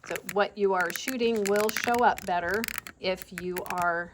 So what you are shooting will show up better if you are,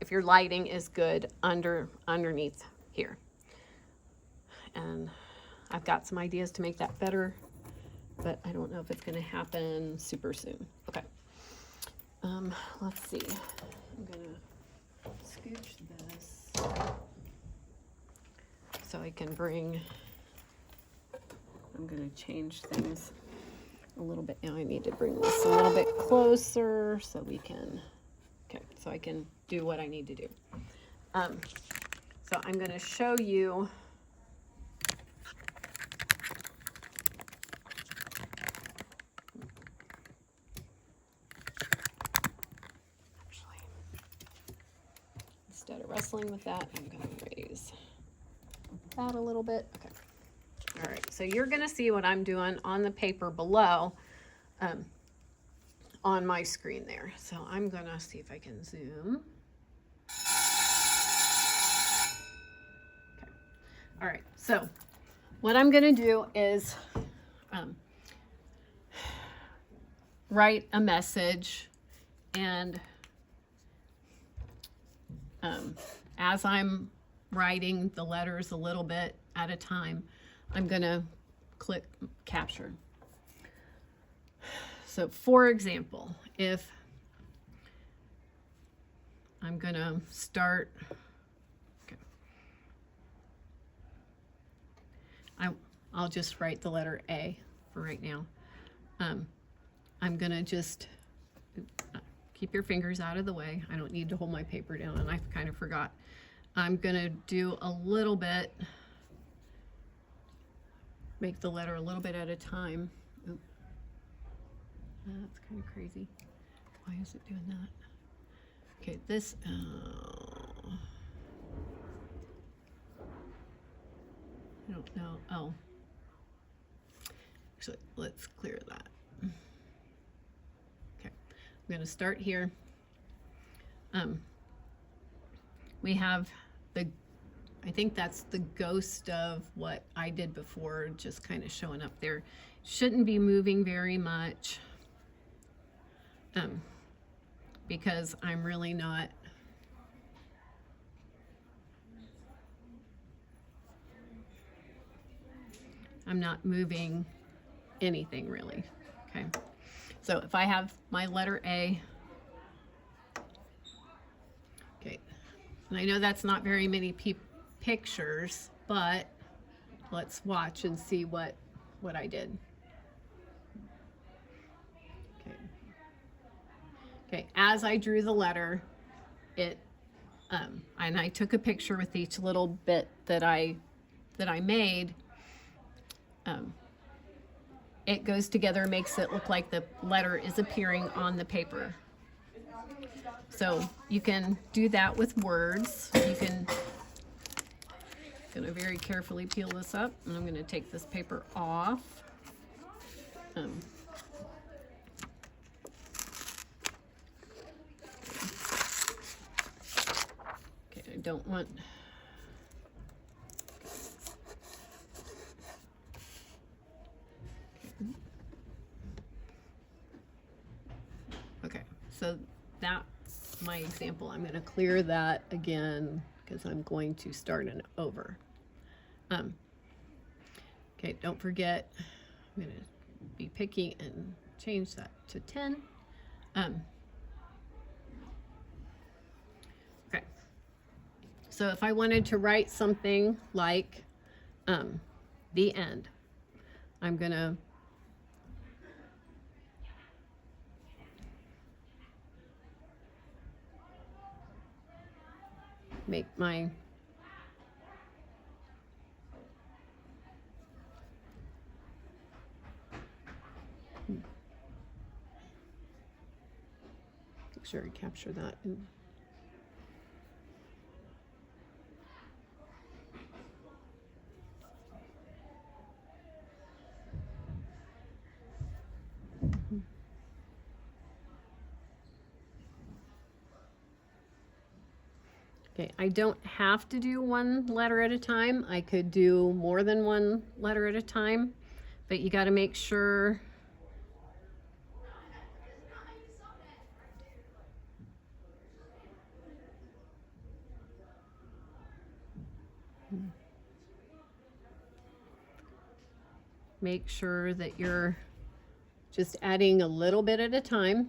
if your lighting is good underneath here. And I've got some ideas to make that better, but I don't know if it's going to happen super soon. Okay. Let's see. I'm going to scooch this so I can bring, I'm going to change things a little bit. Now I need to bring this a little bit closer so we can, okay, so I can do what I need to do. So I'm going to show you instead of wrestling with that, I'm going to raise that a little bit. Okay. All right. So you're going to see what I'm doing on the paper below on my screen there. So I'm going to see if I can zoom. Okay. All right. So what I'm going to do is write a message, and as I'm writing the letters a little bit at a time, I'm going to click capture. So for example, if I'm going to start, okay, I'll just write the letter A for right now. I'm going to just keep your fingers out of the way. I don't need to hold my paper down, and I kind of forgot. I'm going to do a little bit, make the letter a little bit at a time. Oop. That's kind of crazy. Why is it doing that? Okay, this, I don't know. Oh, actually, let's clear that. Okay, I'm going to start here. We have the, I think that's the ghost of what I did before, just kind of showing up there. Shouldn't be moving very much because I'm really not, I'm not moving anything really. Okay, so if I have my letter A, okay, and I know that's not very many pictures, but let's watch and see what I did. Okay. Okay, as I drew the letter, it and I took a picture with each little bit that I made. It goes together, makes it look like the letter is appearing on the paper. So you can do that with words. You can, gonna very carefully peel this up, and I'm gonna take this paper off. Okay, I don't want, okay, so that's my example. I'm going to clear that again because I'm going to start it over. Okay, don't forget, I'm going to be picky and change that to 10. Okay, so if I wanted to write something like the end, I'm going to make my make sure I capture that. Okay, I don't have to do one letter at a time. I could do more than one letter at a time, but you got to make sure that you're just adding a little bit at a time.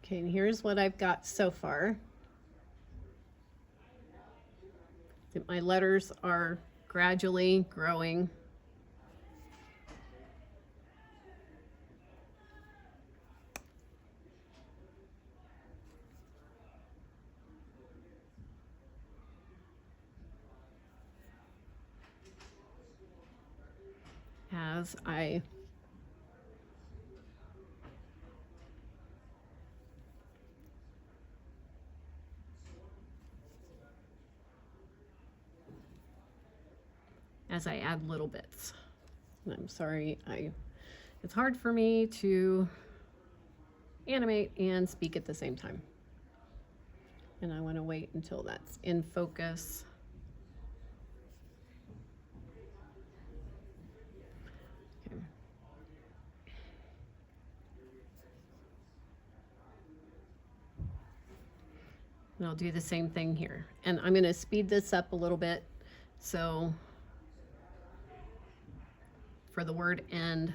Okay, and here's what I've got so far. My letters are gradually growing. As I add little bits. And I'm sorry, it's hard for me to animate and speak at the same time. And I want to wait until that's in focus. Okay. And I'll do the same thing here. And I'm going to speed this up a little bit. So for the word end,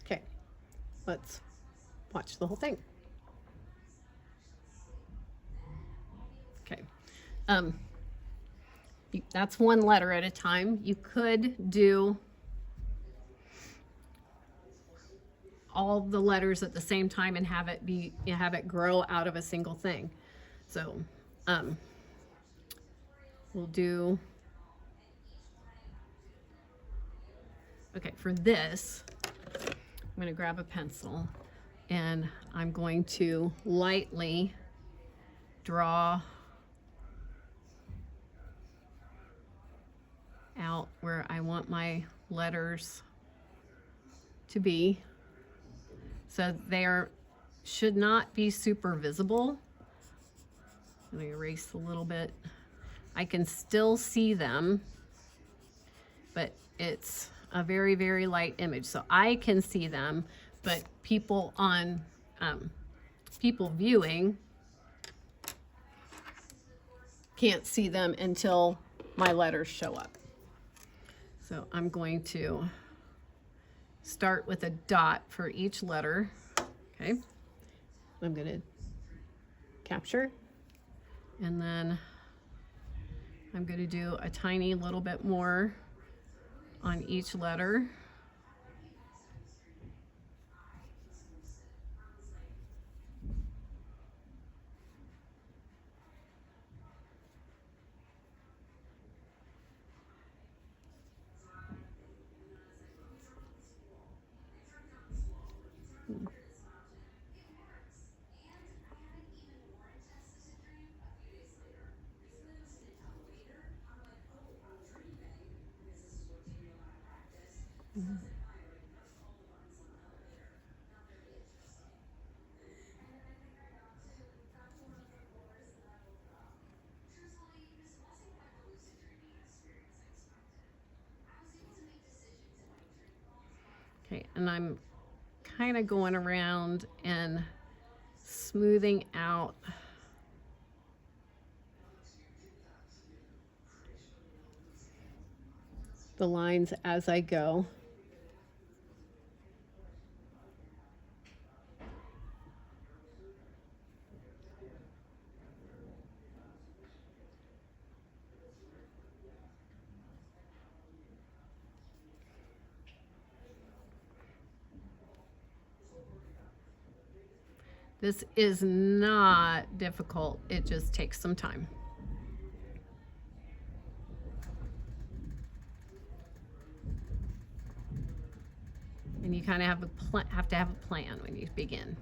okay, let's watch the whole thing. Okay, that's one letter at a time. You could do all the letters at the same time and have it grow out of a single thing. So we'll do, okay, for this, I'm going to grab a pencil and I'm going to lightly draw out where I want my letters to be. So they should not be super visible. Let me erase a little bit. I can still see them, but it's a very, very light image. So I can see them, but people viewing can't see them until my letters show up. So I'm going to start with a dot for each letter. Okay. I'm going to capture, and then I'm going to do a tiny little bit more on each letter. Okay, and I'm kind of going around and smoothing out the lines as I go. This is not difficult, it just takes some time. And you kind of have to have a plan when you begin.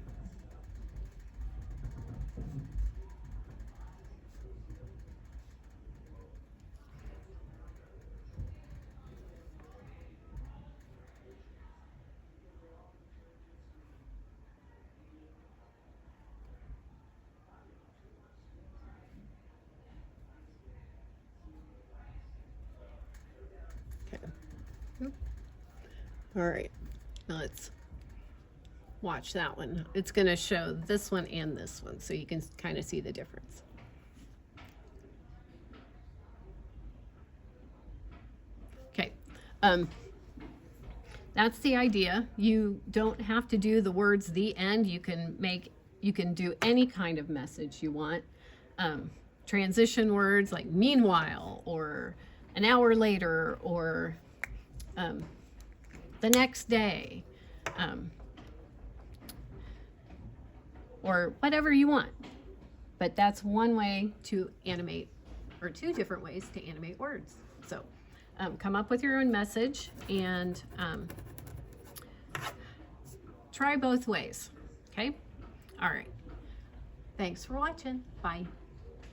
All right, now let's watch that one. It's going to show this one and this one, so you can kind of see the difference. Okay, that's the idea. You don't have to do the words "the end." You can do any kind of message you want. Transition words like "meanwhile" or "an hour later" or "the next day," or whatever you want. But that's one way to animate, or two different ways to animate words. So come up with your own message and try both ways. Okay? All right. Thanks for watching. Bye.